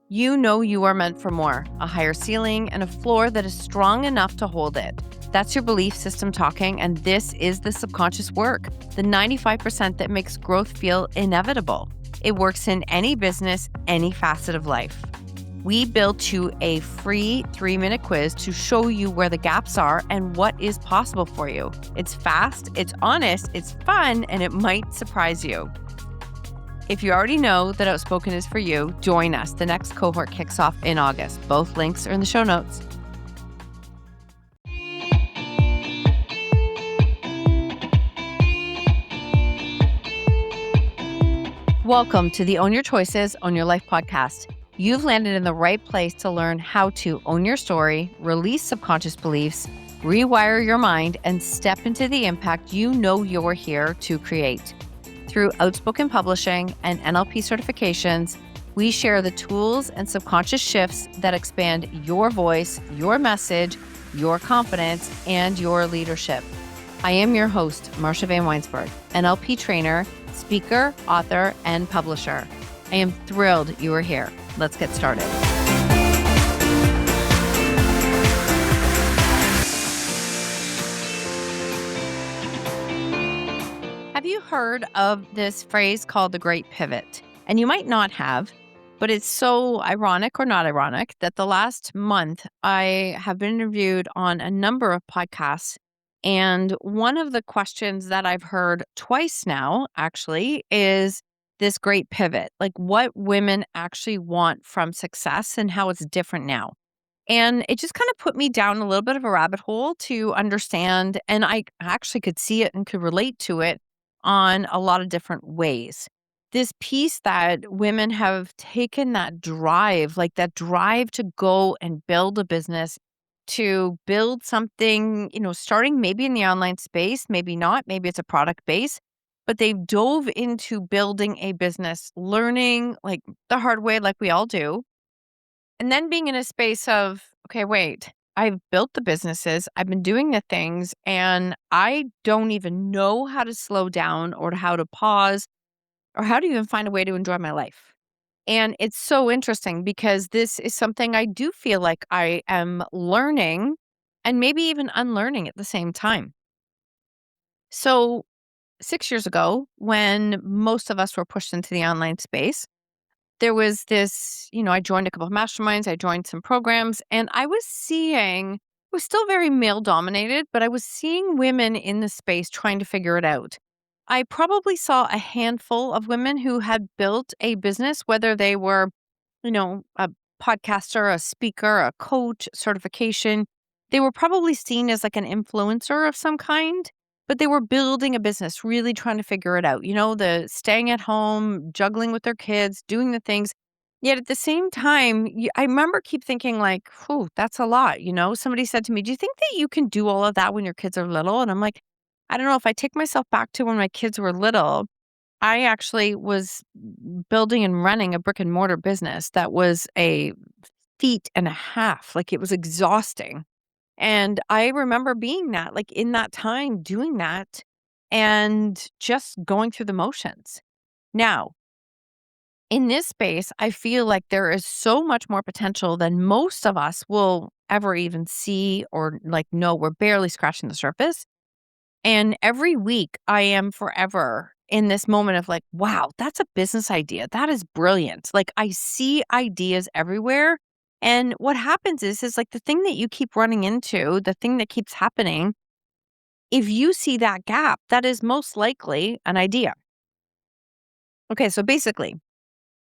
You know you are meant for more, a higher ceiling, and a floor that is strong enough to hold it. That's your belief system talking, and this is the subconscious work, the 95% that makes growth feel inevitable. It works in any business, any facet of life. We built you a free 3-minute quiz to show you where the gaps are and what is possible for you. It's fast, it's honest, it's fun, and it might surprise you. If you already know that Outspoken is for you, join us. The next cohort kicks off in August. Both links are in the show notes. Welcome to the Own Your Choices, Own Your Life podcast. You've landed in the right place to learn how to own your story, release subconscious beliefs, rewire your mind, and step into the impact you know you're here to create. Through Outspoken Publishing and NLP certifications, we share the tools and subconscious shifts that expand your voice, your message, your confidence, and your leadership. I am your host, Marsha Vanwynsberghe, NLP trainer, speaker, author, and publisher. I am thrilled you are here. Let's get started. Have you heard of this phrase called the Great Pivot? And you might not have, but it's so ironic or not ironic that the last month I have been interviewed on a number of podcasts. And one of the questions that I've heard twice now, actually, is this great pivot, like what women actually want from success and how it's different now. And it just kind of put me down a little bit of a rabbit hole to understand, and I actually could see it and could relate to it on a lot of different ways. This piece that women have taken that drive, like that drive to go and build a business, to build something, starting maybe in the online space, maybe not, maybe it's a product base, but they've dove into building a business, learning like the hard way, like we all do. And then being in a space of, okay, wait, I've built the businesses, I've been doing the things, and I don't even know how to slow down or how to pause or how to even find a way to enjoy my life. And it's so interesting because this is something I do feel like I am learning and maybe even unlearning at the same time. So, 6 years ago, when most of us were pushed into the online space, there was this, I joined a couple of masterminds, I joined some programs, and I was seeing, it was still very male dominated, but I was seeing women in the space trying to figure it out. I probably saw a handful of women who had built a business, whether they were, a podcaster, a speaker, a coach, certification. They were probably seen as like an influencer of some kind, but they were building a business, really trying to figure it out. The staying at home, juggling with their kids, doing the things. Yet at the same time, I remember keep thinking like, "Whew, that's a lot." Somebody said to me, "Do you think that you can do all of that when your kids are little?" And I'm like, I don't know. If I take myself back to when my kids were little, I actually was building and running a brick and mortar business that was a feat and a half. Like it was exhausting. And I remember being that, like in that time, doing that and just going through the motions. Now, in this space, I feel like there is so much more potential than most of us will ever even see or like know. We're barely scratching the surface. And every week I am forever in this moment of like, wow, that's a business idea. That is brilliant. Like I see ideas everywhere. And what happens is like the thing that you keep running into, the thing that keeps happening, if you see that gap, that is most likely an idea. Okay, so basically,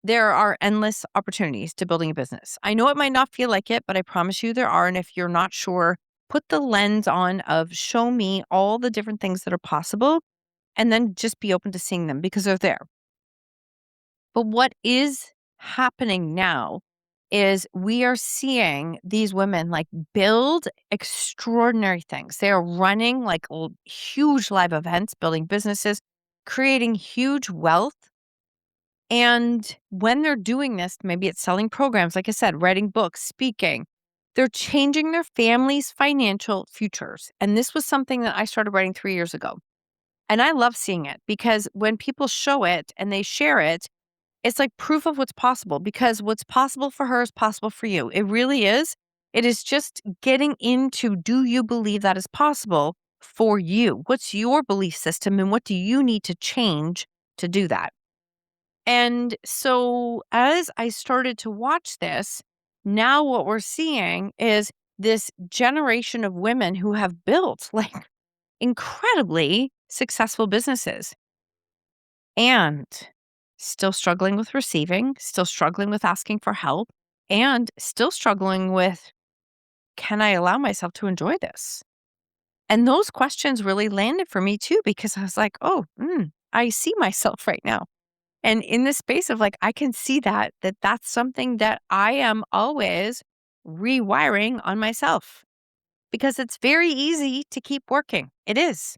there are endless opportunities to building a business. I know it might not feel like it, but I promise you there are. And if you're not sure, put the lens on of show me all the different things that are possible and then just be open to seeing them because they're there. But what is happening now is we are seeing these women like build extraordinary things. They are running like huge live events, building businesses, creating huge wealth. And when they're doing this, maybe it's selling programs, like I said, writing books, speaking, they're changing their family's financial futures. And this was something that I started writing 3 years ago. And I love seeing it because when people show it and they share it, It's like proof of what's possible, because what's possible for her is possible for you. It really is. It is just getting into, do you believe that is possible for you? What's your belief system and what do you need to change to do that? And so as I started to watch this, now what we're seeing is this generation of women who have built like incredibly successful businesses and still struggling with receiving, still struggling with asking for help, and still struggling with, can I allow myself to enjoy this? And those questions really landed for me too, because I was like, oh, I see myself right now. And in this space of like, I can see that that's something that I am always rewiring on myself, because it's very easy to keep working. It is.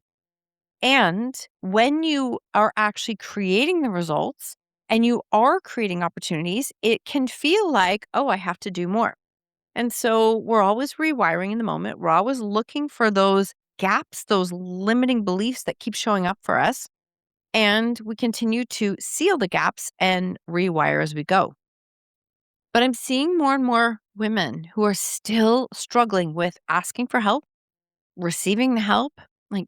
And when you are actually creating the results and you are creating opportunities, it can feel like, oh, I have to do more. And so we're always rewiring in the moment. We're always looking for those gaps, those limiting beliefs that keep showing up for us. And we continue to seal the gaps and rewire as we go. But I'm seeing more and more women who are still struggling with asking for help, receiving the help, like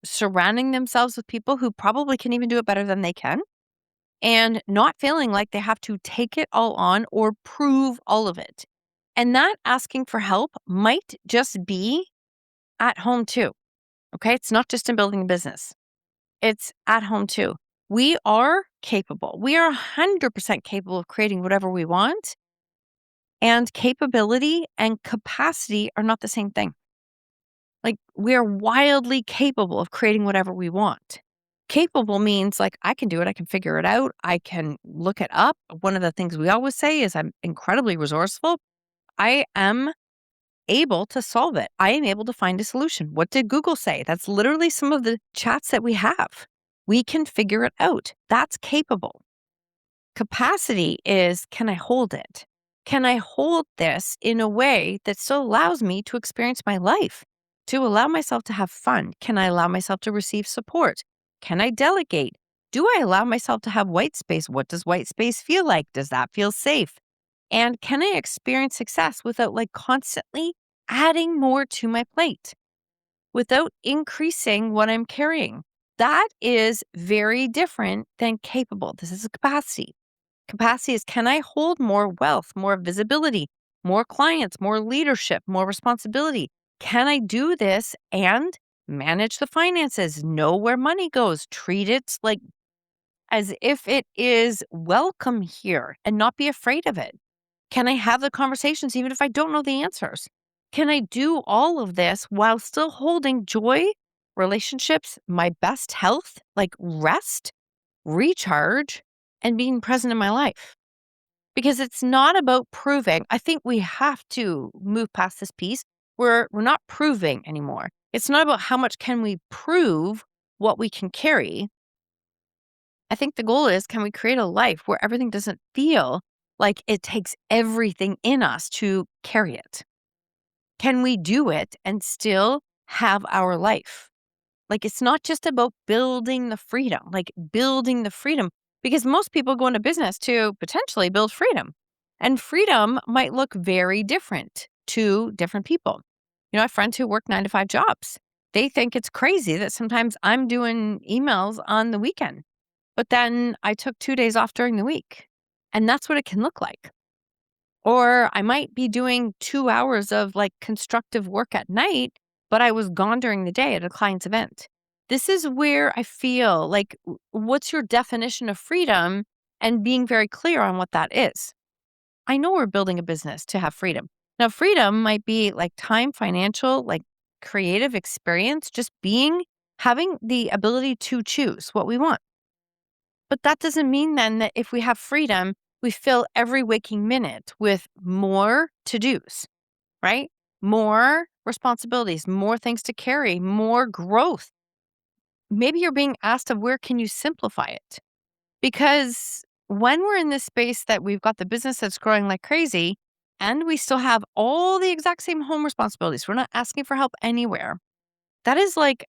surrounding themselves with people who probably can even do it better than they can, and not feeling like they have to take it all on or prove all of it. And that asking for help might just be at home too. Okay. It's not just in building a business, it's at home too. We are capable. We are 100% capable of creating whatever we want. And capability and capacity are not the same thing. Like, we are wildly capable of creating whatever we want. Capable means like I can do it, I can figure it out, I can look it up. One of the things we always say is I'm incredibly resourceful. I am able to solve it. I am able to find a solution. What did Google say? That's literally some of the chats that we have. We can figure it out. That's capable. Capacity is, can I hold it? Can I hold this in a way that still allows me to experience my life, to allow myself to have fun? Can I allow myself to receive support? Can I delegate? Do I allow myself to have white space? What does white space feel like? Does that feel safe? And can I experience success without like constantly adding more to my plate, without increasing what I'm carrying? That is very different than capable. This is a capacity. Capacity is, can I hold more wealth, more visibility, more clients, more leadership, more responsibility? Can I do this and manage the finances, know where money goes, treat it like as if it is welcome here and not be afraid of it? Can I have the conversations even if I don't know the answers? Can I do all of this while still holding joy, relationships, my best health, like rest, recharge, and being present in my life? Because it's not about proving. I think we have to move past this piece where we're not proving anymore. It's not about how much can we prove what we can carry. I think the goal is, can we create a life where everything doesn't feel like it takes everything in us to carry it? Can we do it and still have our life? Like, it's not just about building the freedom, because most people go into business to potentially build freedom. And freedom might look very different to different people. I have friends who work 9 to 5 jobs. They think it's crazy that sometimes I'm doing emails on the weekend, but then I took 2 days off during the week. And that's what it can look like. Or I might be doing 2 hours of like constructive work at night, but I was gone during the day at a client's event. This is where I feel like, what's your definition of freedom, and being very clear on what that is. I know we're building a business to have freedom. Now, freedom might be like time, financial, like creative experience, just having the ability to choose what we want. But that doesn't mean then that if we have freedom, we fill every waking minute with more to-dos, right? More responsibilities, more things to carry, more growth. Maybe you're being asked of, where can you simplify it? Because when we're in this space that we've got the business that's growing like crazy, and we still have all the exact same home responsibilities, we're not asking for help anywhere. That is like,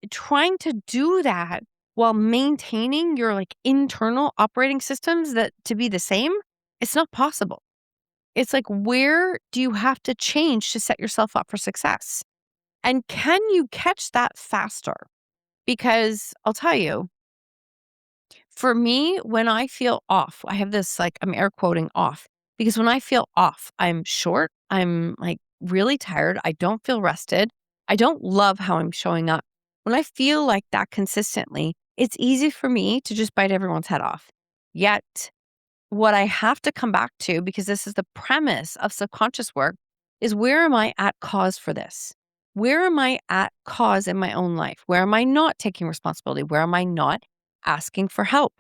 trying to do that while maintaining your like internal operating systems that to be the same, it's not possible. It's like, where do you have to change to set yourself up for success? And can you catch that faster? Because I'll tell you, for me, when I feel off, I have this like, I'm air quoting off, because when I feel off, I'm short, I'm like really tired, I don't feel rested, I don't love how I'm showing up. When I feel like that consistently, it's easy for me to just bite everyone's head off. Yet, what I have to come back to, because this is the premise of subconscious work, is where am I at cause for this? Where am I at cause in my own life? Where am I not taking responsibility? Where am I not asking for help?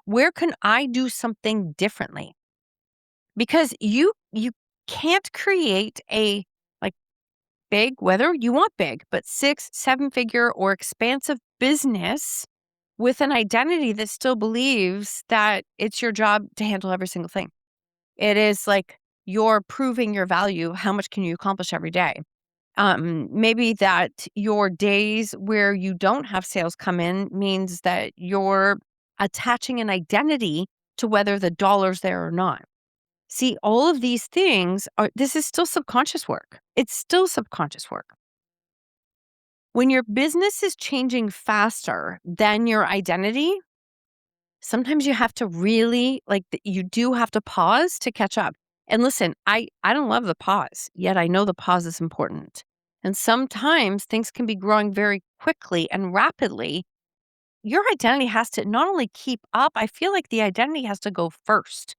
Where can I do something differently? Because you can't create a like big, whether you want big, but 6, 7 figure or expansive business with an identity that still believes that it's your job to handle every single thing. It is like you're proving your value. How much can you accomplish every day? Maybe that your days where you don't have sales come in means that you're attaching an identity to whether the dollar's there or not. See, all of these things this is still subconscious work. It's still subconscious work. When your business is changing faster than your identity, sometimes you have to really you do have to pause to catch up. And listen, I don't love the pause, yet I know the pause is important. And sometimes things can be growing very quickly and rapidly. Your identity has to not only keep up, I feel like the identity has to go first.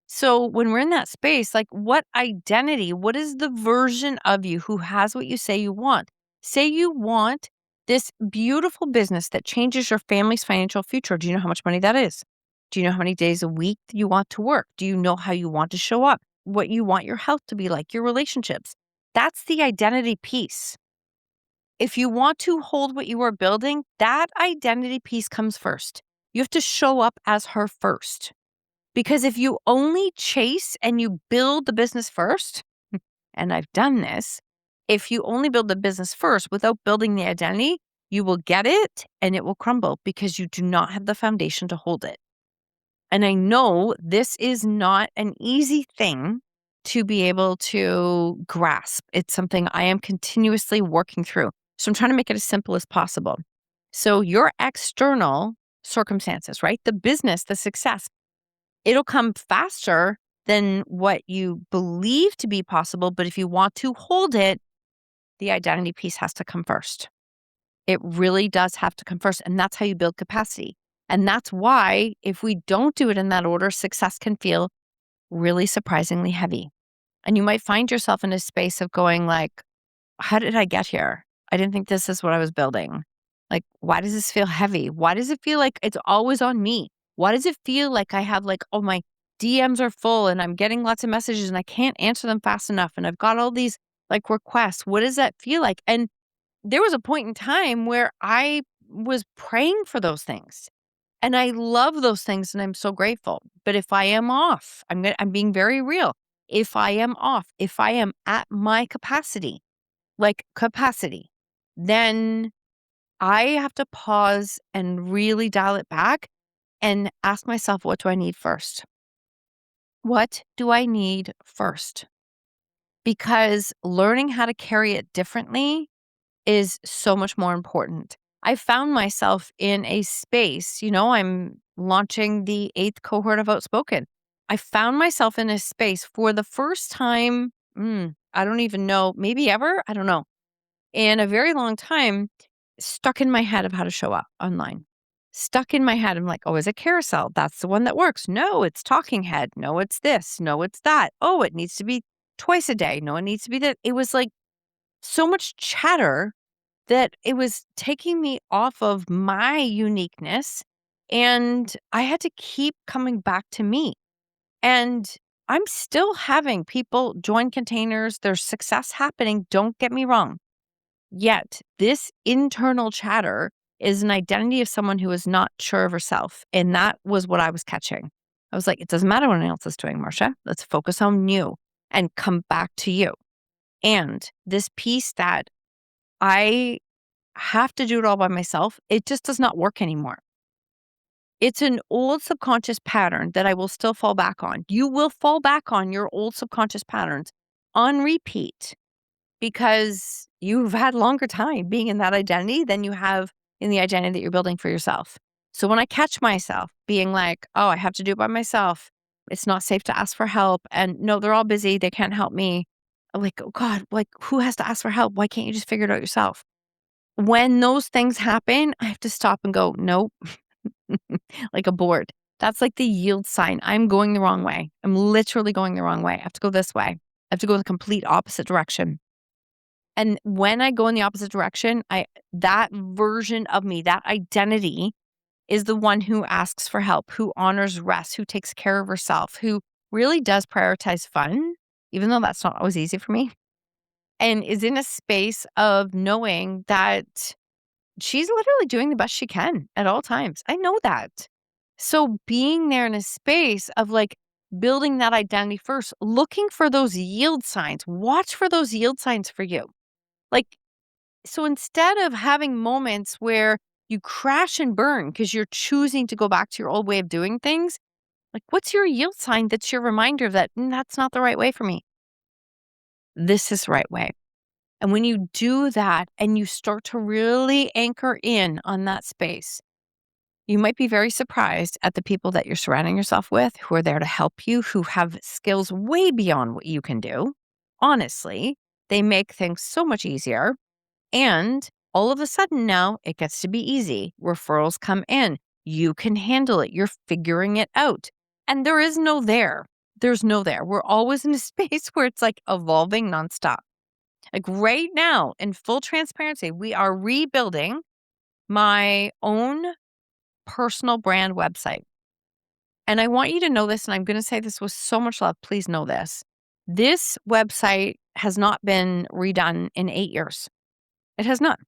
So when we're in that space, like what identity, what is the version of you who has what you say you want? Say you want this beautiful business that changes your family's financial future. Do you know how much money that is? Do you know how many days a week you want to work? Do you know how you want to show up? What you want your health to be like, your relationships? That's the identity piece. If you want to hold what you are building, that identity piece comes first. You have to show up as her first. Because if you only chase and you build the business first, and I've done this, if you only build the business first without building the identity, you will get it and it will crumble because you do not have the foundation to hold it. And I know this is not an easy thing to be able to grasp. It's something I am continuously working through. So I'm trying to make it as simple as possible. So your external circumstances, right? The business, the success, it'll come faster than what you believe to be possible. But if you want to hold it, the identity piece has to come first. It really does have to come first. And that's how you build capacity. And that's why if we don't do it in that order, success can feel really surprisingly heavy. And you might find yourself in a space of going like, how did I get here? I didn't think this is what I was building. Like, why does this feel heavy? Why does it feel like it's always on me? Why does it feel like I have like, oh, my DMs are full and I'm getting lots of messages and I can't answer them fast enough. And I've got all these like requests. What does that feel like? And there was a point in time where I was praying for those things. And I love those things and I'm so grateful. But if I am off, I'm being very real. If I am off, if I am at my capacity, then I have to pause and really dial it back and ask myself, what do I need first? What do I need first? Because learning how to carry it differently is so much more important. I found myself in a space, I'm launching the 8th cohort of Outspoken. I found myself in a space for the first time, I don't even know, maybe ever, I don't know, in a very long time, stuck in my head of how to show up online. Stuck in my head. I'm like, oh, is it carousel? That's the one that works. No, it's talking head. No, it's this. No, it's that. Oh, it needs to be twice a day. No, it needs to be that. It was like so much chatter that it was taking me off of my uniqueness. And I had to keep coming back to me. And I'm still having people join containers. There's success happening. Don't get me wrong. Yet, this internal chatter is an identity of someone who is not sure of herself. And that was what I was catching. I was like, it doesn't matter what anyone else is doing, Marsha. Let's focus on you and come back to you. And this piece that I have to do it all by myself, it just does not work anymore. It's an old subconscious pattern that I will still fall back on. You will fall back on your old subconscious patterns on repeat because you've had longer time being in that identity than you have in the identity that you're building for yourself. So when I catch myself being like, oh, I have to do it by myself, it's not safe to ask for help. And no, they're all busy. They can't help me. I'm like, oh God, like who has to ask for help? Why can't you just figure it out yourself? When those things happen, I have to stop and go, nope, like a board. That's like the yield sign. I'm going the wrong way. I'm literally going the wrong way. I have to go this way. I have to go in the complete opposite direction. And when I go in the opposite direction, that version of me, that identity is the one who asks for help, who honors rest, who takes care of herself, who really does prioritize fun, even though that's not always easy for me, and is in a space of knowing that she's literally doing the best she can at all times. I know that. So being there in a space of like building that identity first, looking for those yield signs, watch for those yield signs for you. Like, so instead of having moments where you crash and burn because you're choosing to go back to your old way of doing things, like what's your yield sign that's your reminder that that's not the right way for me? This is the right way. And when you do that and you start to really anchor in on that space, you might be very surprised at the people that you're surrounding yourself with who are there to help you, who have skills way beyond what you can do. Honestly, they make things so much easier. And all of a sudden now it gets to be easy. Referrals come in. You can handle it. You're figuring it out. And there is no there. There's no there. We're always in a space where it's like evolving nonstop. Like right now, in full transparency, we are rebuilding my own personal brand website. And I want you to know this, and I'm going to say this with so much love. Please know this. This website has not been redone in 8 years. It has not.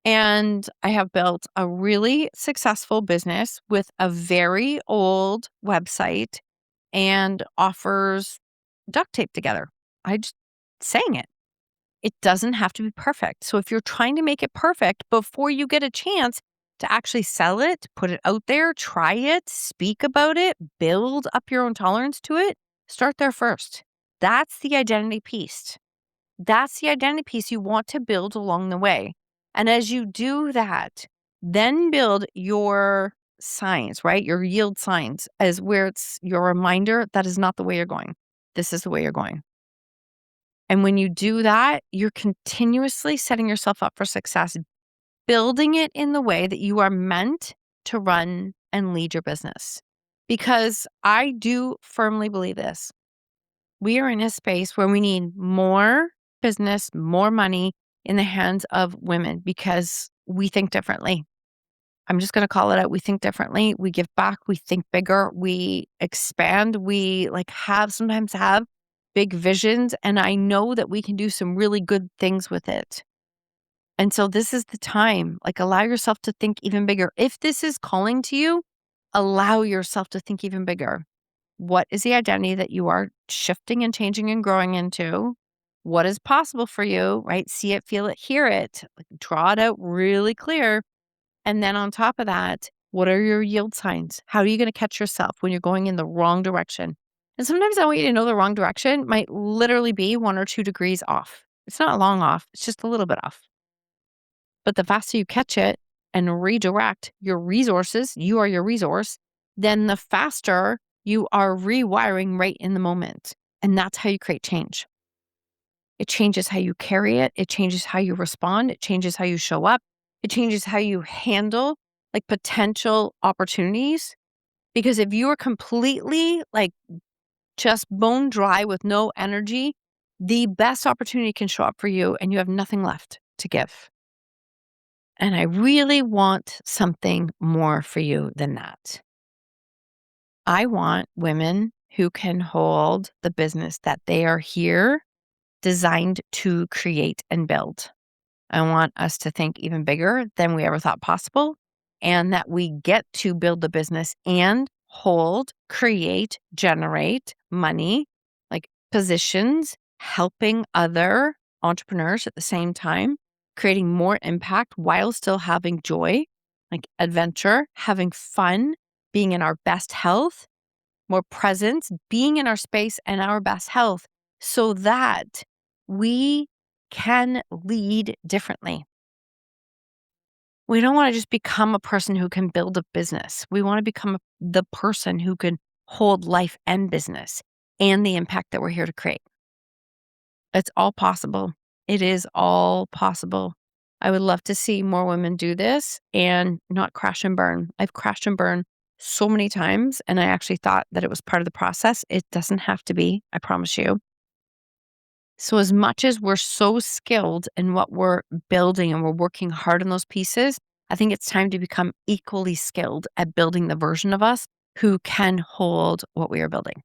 And I have built a really successful business with a very old website and offers duct tape together. I just saying it. It doesn't have to be perfect. So if you're trying to make it perfect before you get a chance to actually sell it, put it out there, try it, speak about it, build up your own tolerance to it, start there first. That's the identity piece. That's the identity piece you want to build along the way. And as you do that, then build your signs, right? Your yield signs as where it's your reminder that is not the way you're going. This is the way you're going. And when you do that, you're continuously setting yourself up for success, building it in the way that you are meant to run and lead your business. Because I do firmly believe this. We are in a space where we need more business, more money in the hands of women because we think differently. I'm just going to call it out. We think differently. We give back. We think bigger. We expand. We sometimes have big visions. And I know that we can do some really good things with it. And so this is the time, allow yourself to think even bigger. If this is calling to you, allow yourself to think even bigger. What is the identity that you are shifting and changing and growing into? What is possible for you, right? See it, feel it, hear it, draw it out really clear. And then on top of that, what are your yield signs? How are you going to catch yourself when you're going in the wrong direction? And sometimes I want you to know the wrong direction might literally be 1 or 2 degrees off. It's not long off. It's just a little bit off. But the faster you catch it and redirect your resources, you are your resource, then the faster you are rewiring right in the moment. And that's how you create change. It changes how you carry it. It changes how you respond. It changes how you show up. It changes how you handle potential opportunities. Because if you are completely just bone dry with no energy, the best opportunity can show up for you and you have nothing left to give. And I really want something more for you than that. I want women who can hold the business that they are here designed to create and build. I want us to think even bigger than we ever thought possible, and that we get to build the business and hold, create, generate money, positions, helping other entrepreneurs at the same time. creating more impact while still having joy, like adventure, having fun, being in our best health, more presence, being in our space and our best health so that we can lead differently. We don't want to just become a person who can build a business. We want to become the person who can hold life and business and the impact that we're here to create. It's all possible. It is all possible. I would love to see more women do this and not crash and burn. I've crashed and burned so many times, and I actually thought that it was part of the process. It doesn't have to be, I promise you. So, as much as we're so skilled in what we're building and we're working hard on those pieces, I think it's time to become equally skilled at building the version of us who can hold what we are building.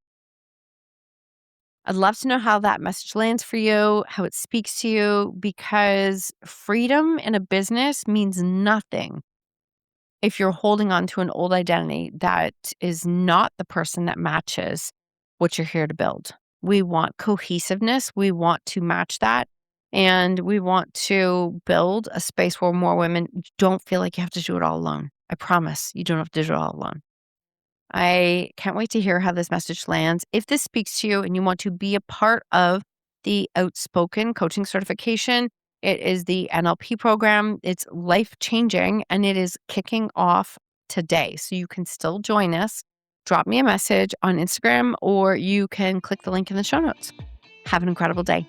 I'd love to know how that message lands for you, how it speaks to you, because freedom in a business means nothing if you're holding on to an old identity that is not the person that matches what you're here to build. We want cohesiveness. We want to match that. And we want to build a space where more women don't feel like you have to do it all alone. I promise you don't have to do it all alone. I can't wait to hear how this message lands. If this speaks to you and you want to be a part of the Outspoken coaching certification, it is the NLP program. It's life changing and it is kicking off today. So you can still join us. Drop me a message on Instagram or you can click the link in the show notes. Have an incredible day.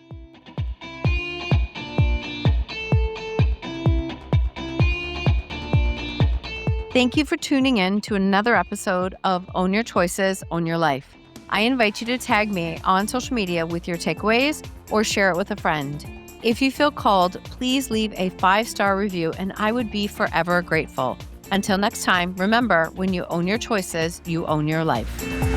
Thank you for tuning in to another episode of Own Your Choices, Own Your Life. I invite you to tag me on social media with your takeaways or share it with a friend. If you feel called, please leave a 5-star review and I would be forever grateful. Until next time, remember, when you own your choices, you own your life.